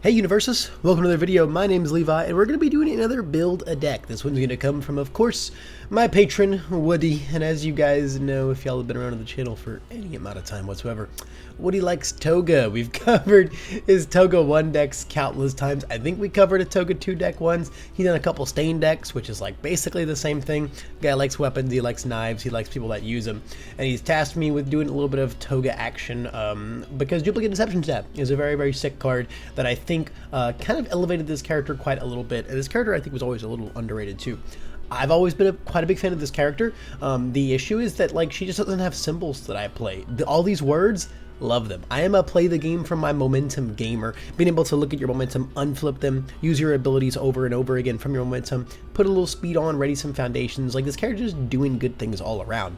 Hey Universus, welcome to another video. My name is Levi, and we're going to be doing another build a deck. This one's going to come from, of course, my patron, Woody. And as you guys know, if y'all have been around on the channel for any amount of time whatsoever, Woody likes Toga. We've covered his Toga 1 decks countless times. I think we covered a Toga 2 deck once. He's done a couple Stain decks, which is like basically the same thing. Guy likes weapons, he likes knives, he likes people that use them. And he's tasked me with doing a little bit of Toga action because Duplicate Deception Stab is a very, very sick card that I think kind of elevated this character quite a little bit. And this character I think was always a little underrated too. I've always been quite a big fan of this character. The issue is that like she just doesn't have symbols that I play. All these words, love them. I am a play the game from my momentum gamer. Being able to look at your momentum, unflip them, use your abilities over and over again from your momentum, put a little speed on, ready some foundations. Like this character is doing good things all around.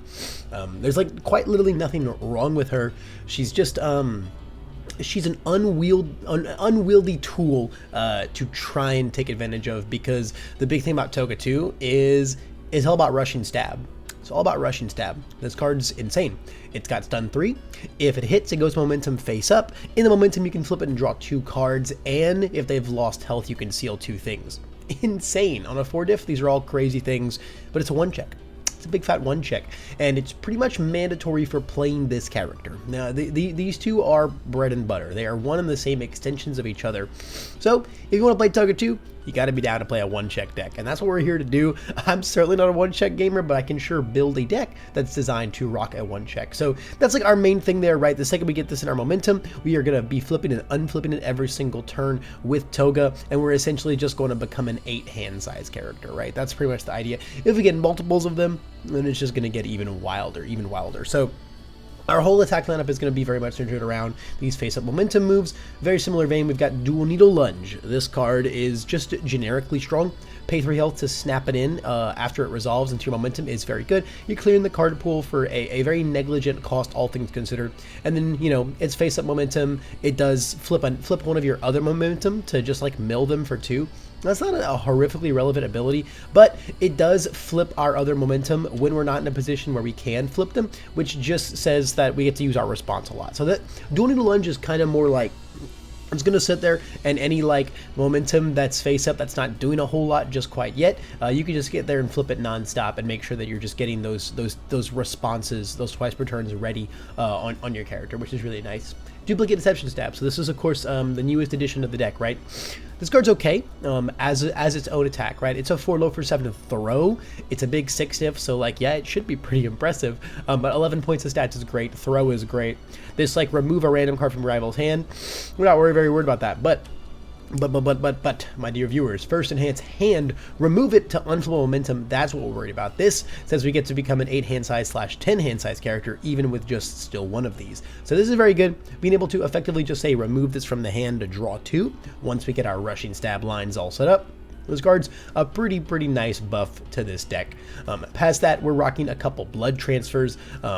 There's like quite literally nothing wrong with her. She's just she's an unwieldy tool to try and take advantage of, because the big thing about Toga 2 is all about rushing stab. It's all about rushing stab. This card's insane. It's got stun 3. If it hits, it goes momentum face up. In the momentum, you can flip it and draw 2 cards, and if they've lost health, you can seal 2 things. Insane. On a 4 diff, these are all crazy things, but it's a 1 check. It's a big fat 1 check, and it's pretty much mandatory for playing this character. Now, these two are bread and butter. They are one and the same extensions of each other. So, if you want to play Toga 2, you got to be down to play a 1-check deck, and that's what we're here to do. I'm certainly not a 1-check gamer, but I can sure build a deck that's designed to rock a 1-check. So that's like our main thing there, right? The second we get this in our momentum, we are going to be flipping and unflipping it every single turn with Toga, and we're essentially just going to become an 8-hand size character, right? That's pretty much the idea. If we get multiples of them, then it's just going to get even wilder, So our whole attack lineup is going to be very much centered around these face-up momentum moves. Very similar vein, we've got Dual Needle Lunge. This card is just generically strong. Pay 3 health to snap it in after it resolves into your momentum is very good. You're clearing the card pool for a very negligent cost, all things considered. And then, you know, it's face-up momentum. It does flip one of your other momentum to just like mill them for 2. That's not a horrifically relevant ability, but it does flip our other momentum when we're not in a position where we can flip them, which just says that we get to use our response a lot. So that Dual Needle Lunge is kind of more like, it's going to sit there, and any like momentum that's face up that's not doing a whole lot just quite yet, you can just get there and flip it nonstop and make sure that you're just getting those responses, those twice per turns ready on your character, which is really nice. Duplicate Deception Stab. So this is, of course, the newest edition of the deck, right? This card's okay as its own attack, right? It's a 4 low for 7 throw. It's a big 6 diff, so like, yeah, it should be pretty impressive. But 11 points of stats is great. Throw is great. This like remove a random card from your rival's hand. We're not very worried about that, but my dear viewers, first enhance hand, remove it to unflow momentum. That's what we're worried about. This says we get to become an 8-hand size / 10-hand size character, even with just still one of these. So this is very good. Being able to effectively just say remove this from the hand to draw 2 once we get our rushing stab lines all set up. This card's a pretty nice buff to this deck. Past that, we're rocking a couple blood transfers.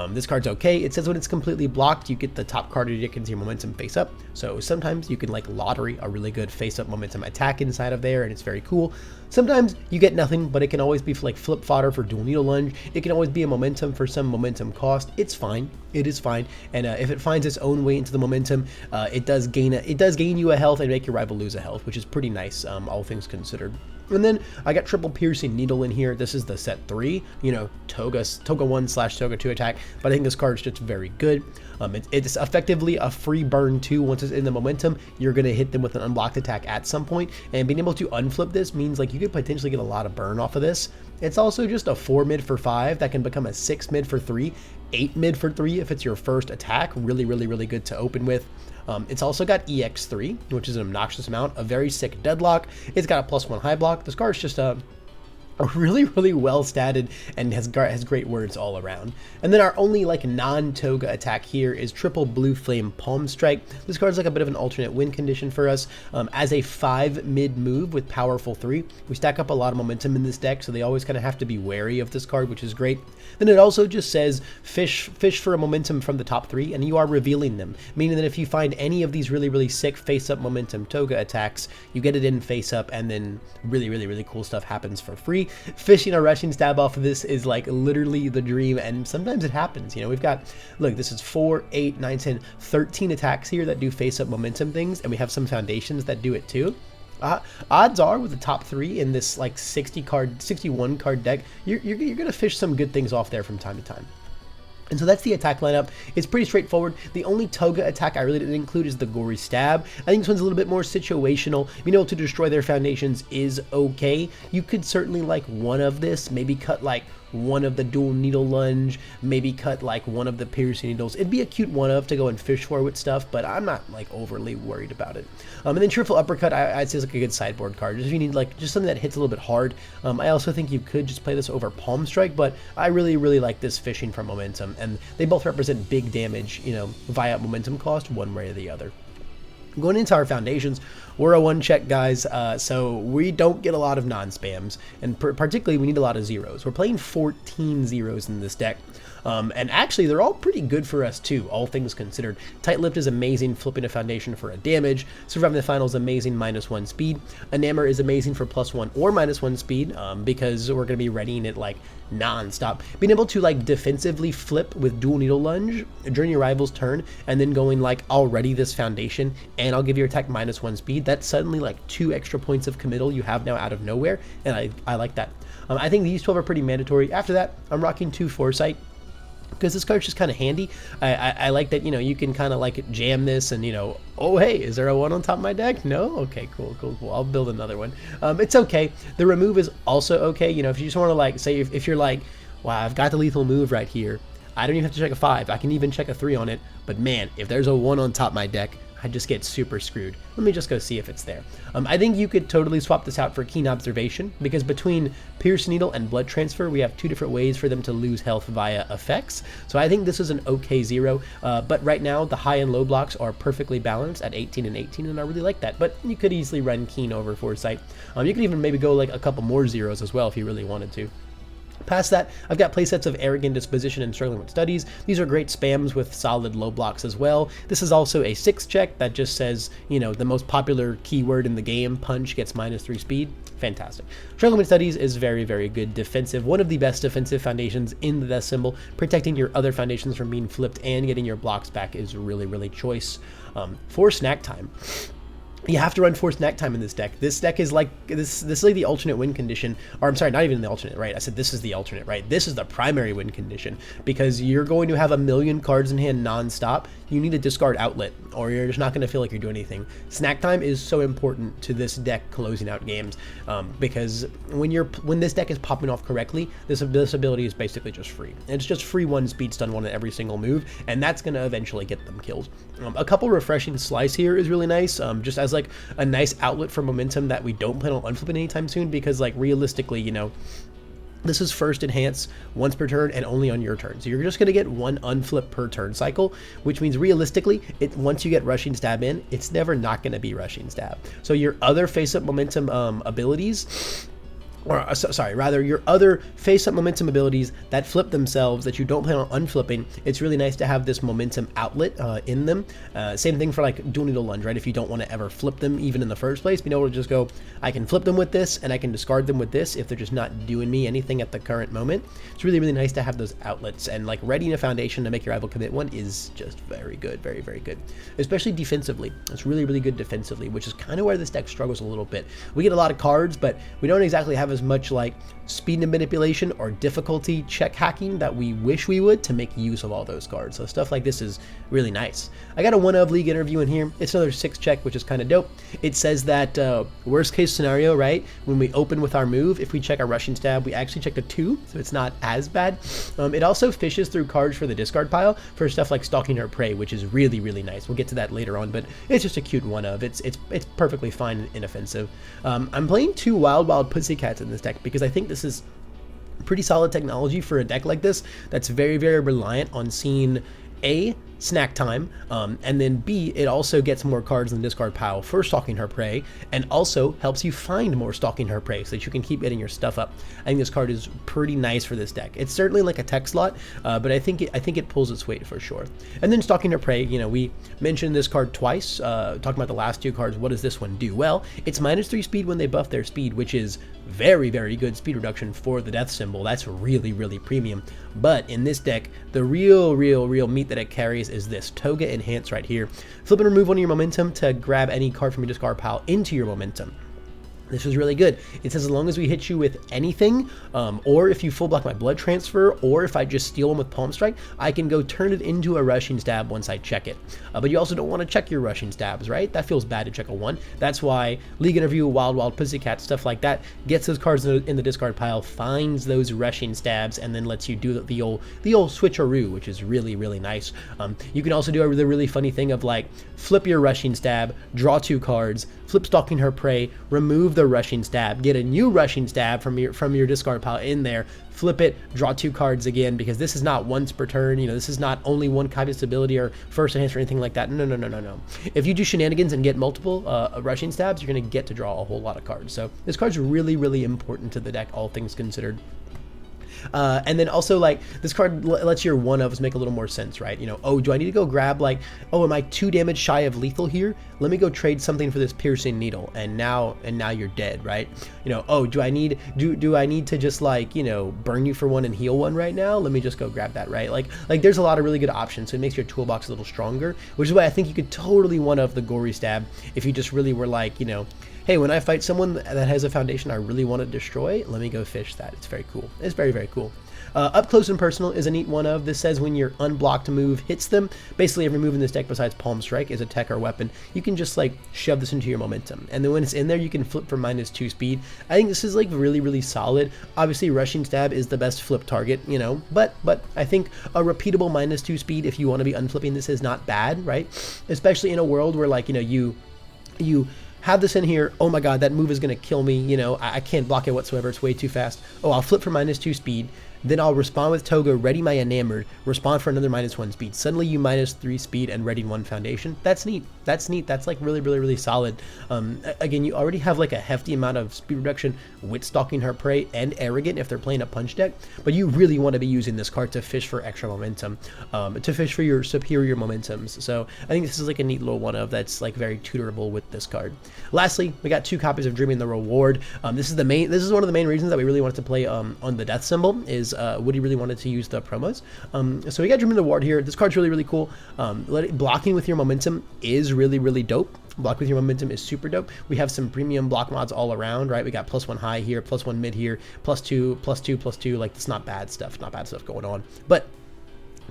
This card's okay. It says when it's completely blocked, you get the top card of your deck into your momentum face up. So sometimes you can like lottery a really good face up momentum attack inside of there, and it's very cool. Sometimes you get nothing, but it can always be like flip fodder for Dual Needle Lunge. It can always be a momentum for some momentum cost. It's fine. It is fine. And if it finds its own way into the momentum, it does gain you a health and make your rival lose a health, which is pretty nice, all things considered. And then I got triple piercing needle in here. This is the set 3, you know, Toga 1 / Toga 2 attack, but I think this card's just very good. It's effectively a free burn too. Once it's in the momentum, you're going to hit them with an unblocked attack at some point, and being able to unflip this means like you could potentially get a lot of burn off of this. It's also just a 4 mid for 5 that can become a 6 mid for 3, 8 mid for 3 if it's your first attack. Really good to open with. It's also got EX3, which is an obnoxious amount, a very sick deadlock. It's got a +1 high block. This card's just a really well statted and has great words all around. And then our only like non-Toga attack here is triple blue flame palm strike. This card's like a bit of an alternate win condition for us. As a 5 mid move with powerful 3, we stack up a lot of momentum in this deck, so they always kind of have to be wary of this card, which is great. Then it also just says fish for a momentum from the top 3, and you are revealing them, meaning that if you find any of these really sick face up momentum Toga attacks, you get it in face up, and then really cool stuff happens for free. fishing a rushing stab off of this is like literally the dream, and sometimes it happens. You know, we've got, look, this is 4, 8, 9, 10, 13 attacks here that do face up momentum things, and we have some foundations that do it too. Odds are with the top 3 in this like 61 card deck, you're gonna fish some good things off there from time to time. And so that's the attack lineup. It's pretty straightforward. The only Toga attack I really didn't include is the Gory Stab. I think this one's a little bit more situational. Being able to destroy their foundations is okay. You could certainly like one of this, maybe cut like one of the Dual Needle Lunge, maybe cut like one of the Piercing Needles. It'd be a cute one of to go and fish for with stuff, but I'm not like overly worried about it. And then Cheerful Uppercut, I'd say is like a good sideboard card. Just if you need like just something that hits a little bit hard. I also think you could just play this over Palm Strike, but I really like this fishing for momentum, and they both represent big damage, you know, via momentum cost one way or the other. Going into our foundations, we're a 1-check guys, so we don't get a lot of non-spams, and particularly we need a lot of zeros. We're playing 14 zeros in this deck, and actually they're all pretty good for us too, all things considered. Tight Lipped is amazing, flipping a foundation for a damage. Surviving the Final is amazing, -1 speed. Enamor is amazing for +1 or -1 speed, because we're going to be readying it like non-stop. Being able to like defensively flip with Dual Needle Lunge during your rival's turn, and then going like, I'll ready this foundation and I'll give your attack -1 speed. That's suddenly like 2 extra points of committal you have now out of nowhere, and I like that. I think these 12 are pretty mandatory. After that, I'm rocking 2 Foresight, because this card's just kind of handy. I like that, you know, you can kind of like jam this and, you know, oh hey, is there a 1 on top of my deck? No? Okay, cool. I'll build another one. It's okay. The remove is also okay. You know, if you just want to like, say if you're like, wow, I've got the lethal move right here, I don't even have to check a 5. I can even check a 3 on it. But man, if there's a 1 on top of my deck, I just get super screwed. Let me just go see if it's there. I think you could totally swap this out for Keen Observation, because between Pierce Needle and Blood Transfer, we have 2 different ways for them to lose health via effects. So I think this is an okay 0, but right now the high and low blocks are perfectly balanced at 18 and 18, and I really like that. But you could easily run Keen over Foresight. You could even maybe go like a couple more zeros as well if you really wanted to. Past that, I've got playsets of Arrogant Disposition and Struggling with Studies. These are great spams with solid low blocks as well. This is also a 6-check that just says, you know, the most popular keyword in the game, Punch, gets -3 speed. Fantastic. Struggling with Studies is very good defensive. One of the best defensive foundations in the death symbol. Protecting your other foundations from being flipped and getting your blocks back is really choice. For Snack Time, you have to run Forced Snack Time in this deck. This deck is like, this is like the alternate win condition, or I'm sorry, not even the alternate, right? I said this is the alternate, right? This is the primary win condition, because you're going to have a million cards in hand non-stop. You need a discard outlet, or you're just not going to feel like you're doing anything. Snack Time is so important to this deck closing out games, because when this deck is popping off correctly, this ability is basically just free. It's just free 1 speed stun 1 at every single move, and that's going to eventually get them killed. A couple Refreshing Slice here is really nice, just as like a nice outlet for momentum that we don't plan on unflipping anytime soon, because like realistically, you know, this is first enhance once per turn and only on your turn. So you're just going to get 1 unflip per turn cycle, which means realistically, once you get Rushing Stab in, it's never not going to be Rushing Stab. So your other face-up momentum abilities, or sorry, rather your other face-up momentum abilities that flip themselves that you don't plan on unflipping, it's really nice to have this momentum outlet in them. Same thing for like Dual Needle Lunge, right? If you don't want to ever flip them even in the first place, being able to just go, I can flip them with this and I can discard them with this if they're just not doing me anything at the current moment. It's really nice to have those outlets, and like readying a foundation to make your rival commit 1 is just very good, very good. Especially defensively. It's really good defensively, which is kind of where this deck struggles a little bit. We get a lot of cards, but we don't exactly have as much like speed and manipulation or difficulty check hacking that we wish we would to make use of all those cards. So stuff like this is really nice. I got a 1 of League interview in here. It's another 6-check, which is kind of dope. It says that worst case scenario, right, when we open with our move, if we check our Rushing Stab, we actually check a 2, so it's not as bad. It also fishes through cards for the discard pile for stuff like Stalking Her Prey, which is really nice. We'll get to that later on, but it's just a cute 1 of. It's perfectly fine and inoffensive. I'm playing 2 Wild Pussycats in this deck because I think this is pretty solid technology for a deck like this that's very reliant on seeing snack time, and then B, it also gets more cards in the discard pile for stalking her prey, and also helps you find more stalking her prey so that you can keep getting your stuff up. I think this card is pretty nice for this deck. It's certainly like a tech slot, but I think it pulls its weight for sure. And then stalking her prey, you know, we mentioned this card twice, talking about the last two cards. What does this one do? Well, it's -3 speed when they buff their speed, which is very, very good speed reduction for the death symbol. That's really, really premium. But in this deck, the real meat that it carries is this Toga Enhance right here. Flip and remove one of your momentum to grab any card from your discard pile into your momentum. This is really good. It says as long as we hit you with anything, or if you full block my blood transfer, or if I just steal one with Palm Strike, I can go turn it into a rushing stab once I check it. But you also don't want to check your rushing stabs, right? That feels bad to check a 1. That's why League Interview, Wild Pussycat, stuff like that, gets those cards in the discard pile, finds those rushing stabs, and then lets you do the old switcheroo, which is really, really nice. You can also do the really funny thing of like flip your rushing stab, draw 2 cards, flip Stalking Her Prey, remove the rushing stab, get a new rushing stab from your discard pile in there, flip it, draw 2 cards again, because this is not once per turn. You know, this is not only one copy of stability or first enhance or anything like that. No. If you do shenanigans and get multiple rushing stabs, you're going to get to draw a whole lot of cards. So this card's really, really important to the deck, all things considered. And then also, like, this card lets your one-ofs make a little more sense, right? You know, oh, do I need to go grab, like, oh, am I 2 damage shy of lethal here? Let me go trade something for this piercing needle, and now you're dead, right? You know, oh, do I need to just, like, you know, burn you for 1 and heal 1 right now? Let me just go grab that, right? Like there's a lot of really good options, so it makes your toolbox a little stronger, which is why I think you could totally one-of the Gory Stab if you just really were like, you know, hey, when I fight someone that has a foundation I really want to destroy, let me go fish that. It's very cool. It's very, very cool. Up Close and Personal is a neat one of. This says when your unblocked move hits them, basically every move in this deck besides Palm Strike is a tech or weapon, you can just like shove this into your momentum. And then when it's in there, you can flip for -2 speed. I think this is like really, really solid. Obviously, Rushing Stab is the best flip target, you know, but I think a repeatable -2 speed, if you want to be unflipping this, is not bad, right? Especially in a world where, like, you know, you have this in here, oh my god, that move is going to kill me, you know, I can't block it whatsoever, it's way too fast. Oh, I'll flip for -2 speed, then I'll respond with Toga, ready my Enamored, respond for another -1 speed. Suddenly you -3 speed and ready 1 foundation. That's neat. That's neat. That's like really, really, really solid. Again, you already have like a hefty amount of speed reduction with Stalking Her Prey and Arrogant if they're playing a punch deck, but you really want to be using this card to fish for extra momentum, to fish for your superior momentums. So I think this is like a neat little one of that's like very tutorable with this card. Lastly, we got 2 copies of Dreaming the Reward. This is one of the main reasons that we really wanted to play on the death symbol, is Woody really wanted to use the promos. So we got Dreaming the Reward here. This card's really, really cool. Blocking with your momentum is really, really dope. Block with your momentum is super dope. We have some premium block mods all around, right? We got +1 high here, +1 mid here, +2, +2, +2. Like, it's not bad stuff going on. But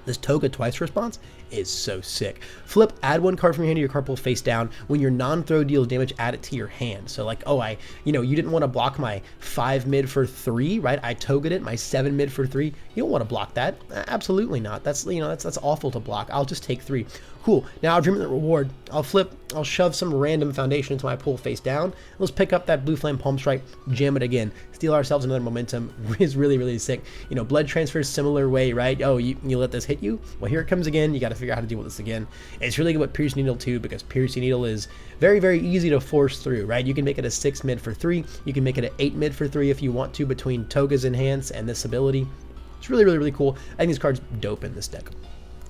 this Toga twice response is so sick. Flip, add 1 card from your hand to your card pool face down. When your non-throw deals damage, add it to your hand. So like, oh, you didn't want to block my 5 mid for 3, right? I Toga'd it, my 7 mid for 3. You don't want to block that. Absolutely not. That's, you know, that's awful to block. I'll just take 3. Cool. Now I'll Dream the Reward. I'll flip, I'll shove some random foundation into my pool face down. Let's pick up that Blue Flame Palm Strike, jam it again, steal ourselves another momentum. Is really, really sick. You know, blood transfer is similar way, right? Oh, you let this hit you? Well, here it comes again. You got to figure out how to deal with this again. It's really good with Piercing Needle too, because Piercing Needle is very, very easy to force through, right? You can make it a 6 mid for 3. You can make it an 8 mid for 3 if you want to, between Toga's Enhance and this ability. It's really, really, really cool. I think this card's dope in this deck.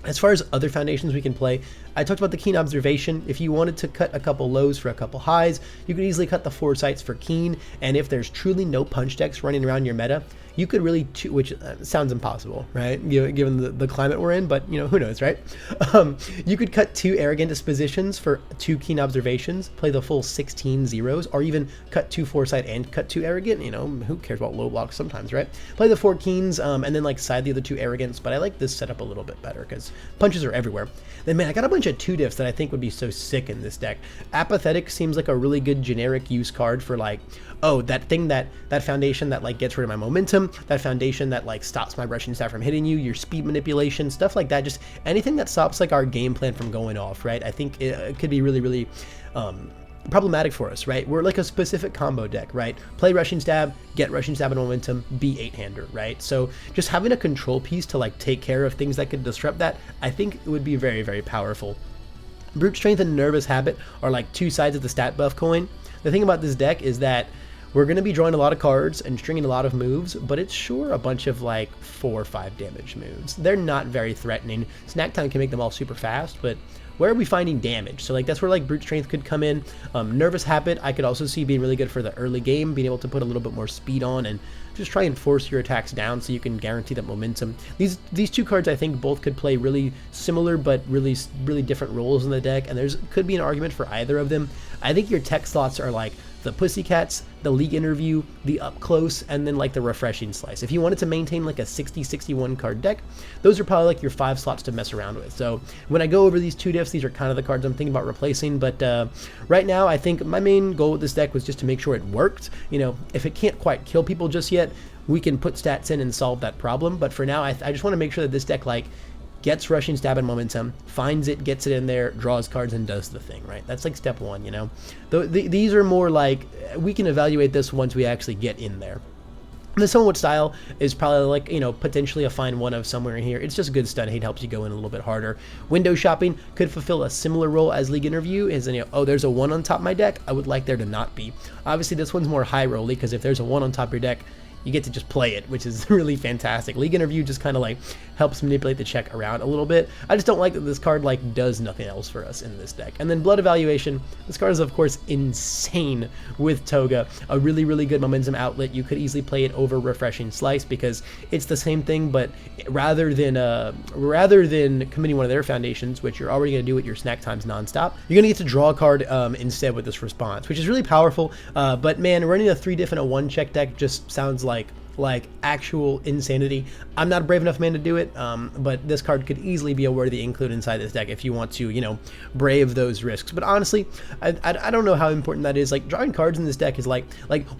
As far as other foundations we can play, I talked about the Keen Observation. If you wanted to cut a couple lows for a couple highs, you could easily cut the Foresights for Keen, and if there's truly no punch decks running around your meta, you could really, which sounds impossible, right? Given the climate we're in, but, you know, who knows, right? You could cut 2 Arrogant Dispositions for 2 Keen Observations, play the full 16 zeros, or even cut 2 Foresight and cut 2 Arrogant. You know, who cares about low blocks sometimes, right? Play the 4 Keens, and then like side the other 2 Arrogants, but I like this setup a little bit better because punches are everywhere. Then, man, I got a bunch of 2 diffs that I think would be so sick in this deck. Apathetic seems like a really good generic use card for, like, oh, that thing, that foundation that like gets rid of my momentum, that foundation that like stops my rushing stab from hitting you, your speed manipulation, stuff like that, just anything that stops like our game plan from going off, right? I think it could be really, really problematic for us, right? We're like a specific combo deck, right? Play Rushing Stab, get Rushing Stab and momentum, be 8-hander, right? So just having a control piece to like take care of things that could disrupt that, I think it would be very, very powerful. Brute Strength and Nervous Habit are like two sides of the stat buff coin. The thing about this deck is that we're going to be drawing a lot of cards and stringing a lot of moves, but it's sure a bunch of like 4 or 5 damage moves. They're not very threatening. Snack Time can make them all super fast, but where are we finding damage? So like that's where like Brute Strength could come in. Nervous Habit I could also see being really good for the early game, being able to put a little bit more speed on and just try and force your attacks down so you can guarantee that momentum. These two cards I think both could play really similar but really different roles in the deck, and there's could be an argument for either of them. I think your tech slots are like the Pussycats, the League Interview, the Up Close, and then like the Refreshing Slice. If you wanted to maintain like a 60-61 card deck, those are probably like your 5 slots to mess around with. So when I go over these 2 diffs, these are kind of the cards I'm thinking about replacing, but right now I think my main goal with this deck was just to make sure it worked. You know, if it can't quite kill people just yet, we can put stats in and solve that problem, but for now I just want to make sure that this deck like gets Rushing Stab and momentum, finds it, gets it in there, draws cards, and does the thing, right? That's like step 1, you know? These are more like, we can evaluate this once we actually get in there. The Somewhat Style is probably like, you know, potentially a fine one of somewhere in here. It's just good stun hate, helps you go in a little bit harder. Window Shopping could fulfill a similar role as League Interview, is, you know, oh, there's a 1 on top of my deck, I would like there to not be. Obviously, this one's more high rolly, because if there's a 1 on top of your deck, you get to just play it, which is really fantastic. League Interview just kind of like helps manipulate the check around a little bit. I just don't like that this card like does nothing else for us in this deck. And then Blood Evaluation, this card is of course insane with Toga, a really good momentum outlet. You could easily play it over Refreshing Slice because it's the same thing, but rather than committing one of their foundations, which you're already going to do with your snack times nonstop, you're going to get to draw a card instead with this response, which is really powerful. But man, running a 3 diff and a 1 check deck just sounds like actual insanity. I'm not a brave enough man to do it, but this card could easily be a worthy include inside this deck if you want to, you know, brave those risks. But honestly, I don't know how important that is. Like, drawing cards in this deck is like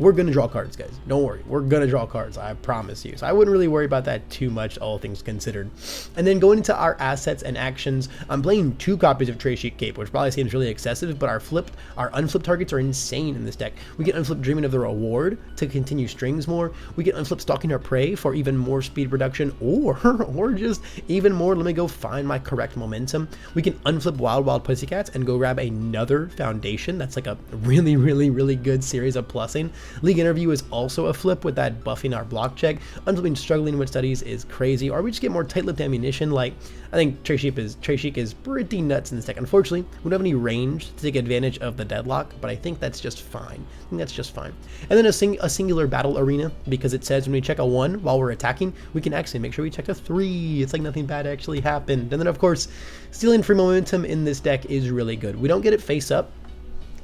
we're gonna draw cards, guys. Don't worry, we're gonna draw cards, I promise you. So I wouldn't really worry about that too much, all things considered. And then going into our assets and actions, I'm playing 2 copies of Trade Sheet Cape, which probably seems really excessive, but our unflipped targets are insane in this deck. We get unflipped Dreaming of the Reward to continue strings more. We get unflipped Stalking Our Prey for even more speed reduction, or just even more, let me go find my correct momentum. We can unflip Wild Pussycats and go grab another foundation. That's like a really good series of plussing. League Interview is also a flip with that buffing our block check. Unflipping Struggling with Studies is crazy, or we just get more tight-lipped ammunition. Like, I think Trade Sheet is pretty nuts in this deck. Unfortunately, we don't have any range to take advantage of the deadlock, but I think that's just fine. And then a singular battle arena, because it says when we check a 1 while we're attacking, we can actually make sure we check a 3. It's like nothing bad actually happened. And then of course, stealing free momentum in this deck is really good. We don't get it face up,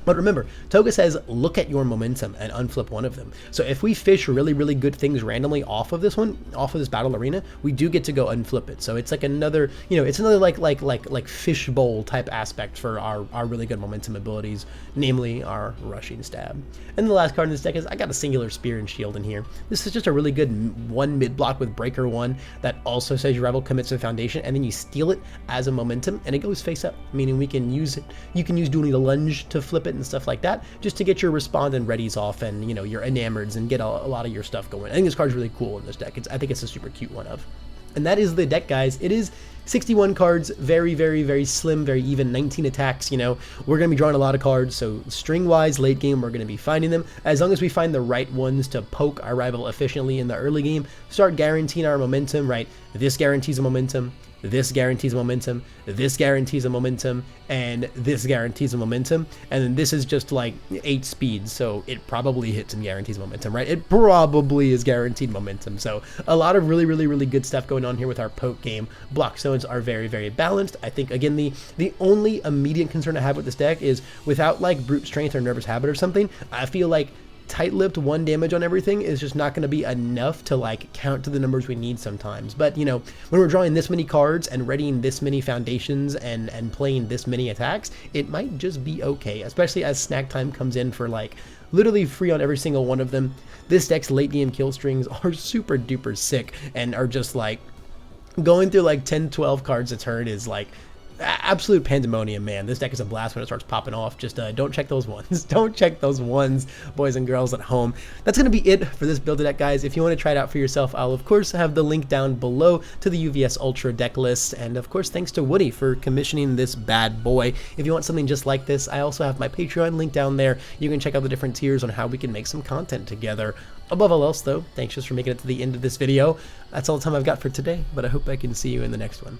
but remember, Toga says, look at your momentum and unflip one of them. So if we fish really good things randomly off of this one, off of this battle arena, we do get to go unflip it. So it's like another, you know, it's another like fishbowl type aspect for our really good momentum abilities, namely our Rushing Stab. And the last card in this deck is, I got a singular Spear and Shield in here. This is just a really good 1 mid block with Breaker 1 that also says your rival commits to foundation, and then you steal it as a momentum, and it goes face up, meaning we can use it. You can use Dueling the Lunge to flip it and stuff like that, just to get your respond and readies off, and you know, your enamoreds, and get a lot of your stuff going. I think this card's really cool in this deck. I think it's a super cute one of. And that is the deck, guys. It is 61 cards, very slim, very even, 19 attacks. You know, we're going to be drawing a lot of cards, so string-wise, late game, we're going to be finding them. As long as we find the right ones to poke our rival efficiently in the early game, start guaranteeing our momentum, right? This guarantees a momentum, this guarantees momentum, this guarantees a momentum, and this guarantees a momentum, and then this is just like 8 speeds, so it probably hits and guarantees momentum, right? It probably is guaranteed momentum. So a lot of really good stuff going on here with our poke game. Block zones are very balanced. I think, again, the only immediate concern I have with this deck is, without like Brute Strength or Nervous Habit or something, I feel like tight-lipped 1 damage on everything is just not going to be enough to like count to the numbers we need sometimes. But you know, when we're drawing this many cards and readying this many foundations and playing this many attacks, it might just be okay, especially as snack time comes in for like literally free on every single one of them. This deck's late game kill strings are super duper sick, and are just like going through like 10-12 cards a turn is like absolute pandemonium, man. This deck is a blast when it starts popping off. Just don't check those ones. Don't check those ones, boys and girls at home. That's going to be it for this build deck, guys. If you want to try it out for yourself, I'll of course have the link down below to the UVS Ultra deck list. And of course, thanks to Woody for commissioning this bad boy. If you want something just like this, I also have my Patreon link down there. You can check out the different tiers on how we can make some content together. Above all else, though, thanks just for making it to the end of this video. That's all the time I've got for today, but I hope I can see you in the next one.